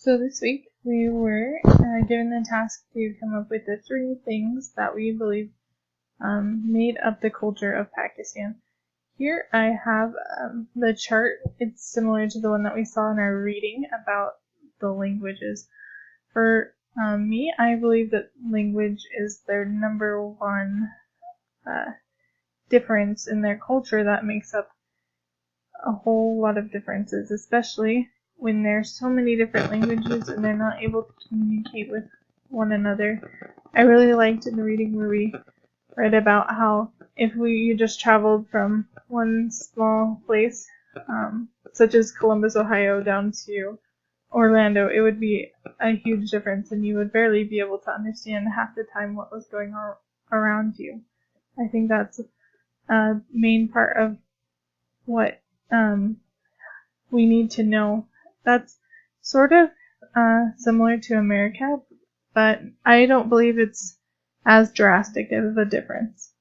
So this week we were given the task to come up with the 3 things that we believe made up the culture of Pakistan. Here I have the chart. It's similar to the one that we saw in our reading about the languages. For me, I believe that language is their number one difference in their culture that makes up a whole lot of differences, especially when there's so many different languages and they're not able to communicate with one another. I really liked in the reading where we read about how if you just traveled from one small place, such as Columbus, Ohio, down to Orlando, it would be a huge difference and you would barely be able to understand half the time what was going on around you. I think that's a main part of what we need to know. That's sort of similar to America, but I don't believe it's as drastic of a difference.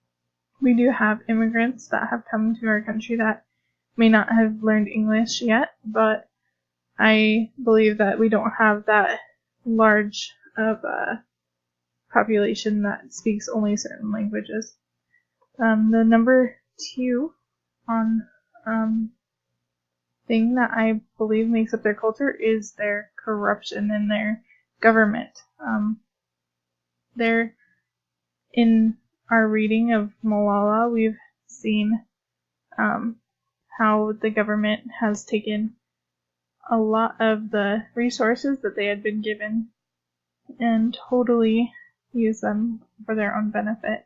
We do have immigrants that have come to our country that may not have learned English yet, but I believe that we don't have that large of a population that speaks only certain languages. The number 2 on thing that I believe makes up their culture is their corruption in their government. In our reading of Malala, we've seen how the government has taken a lot of the resources that they had been given and totally used them for their own benefit.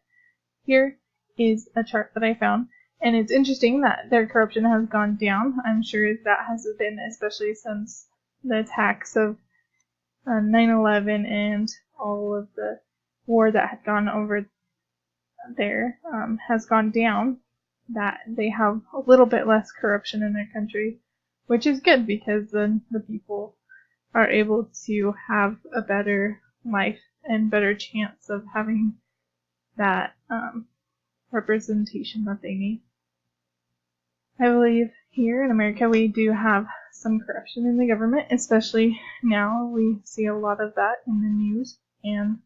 Here is a chart that I found. And it's interesting that their corruption has gone down. I'm sure that has been especially since the attacks of 9/11 and all of the war that had gone over there has gone down, that they have a little bit less corruption in their country, which is good because then the people are able to have a better life and better chance of having that representation that they need. I believe here in America we do have some corruption in the government, especially now. We see a lot of that in the news, and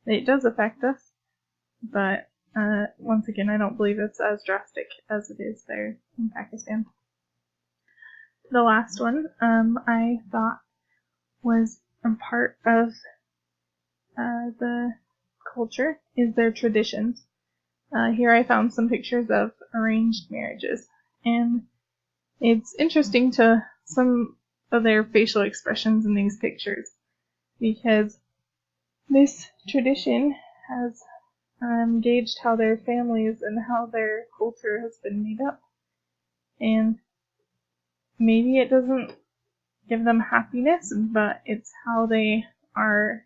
it does affect us. But once again, I don't believe it's as drastic as it is there in Pakistan. The last one I thought was a part of the culture is their traditions. Here I found some pictures of arranged marriages. And it's interesting to some of their facial expressions in these pictures because this tradition has gauged how their families and how their culture has been made up. And maybe it doesn't give them happiness, but it's how they are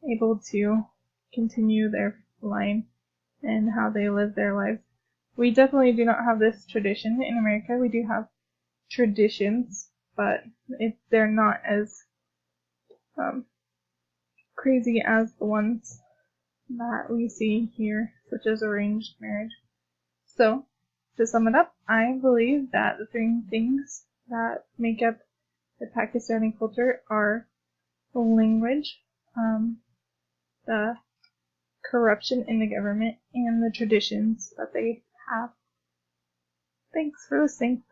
able to continue their line and how they live their lives. We definitely do not have this tradition in America. We do have traditions, but they're not as crazy as the ones that we see here, such as arranged marriage. So, to sum it up, I believe that the 3 things that make up the Pakistani culture are the language, the corruption in the government, and the traditions that they have. Thanks for listening.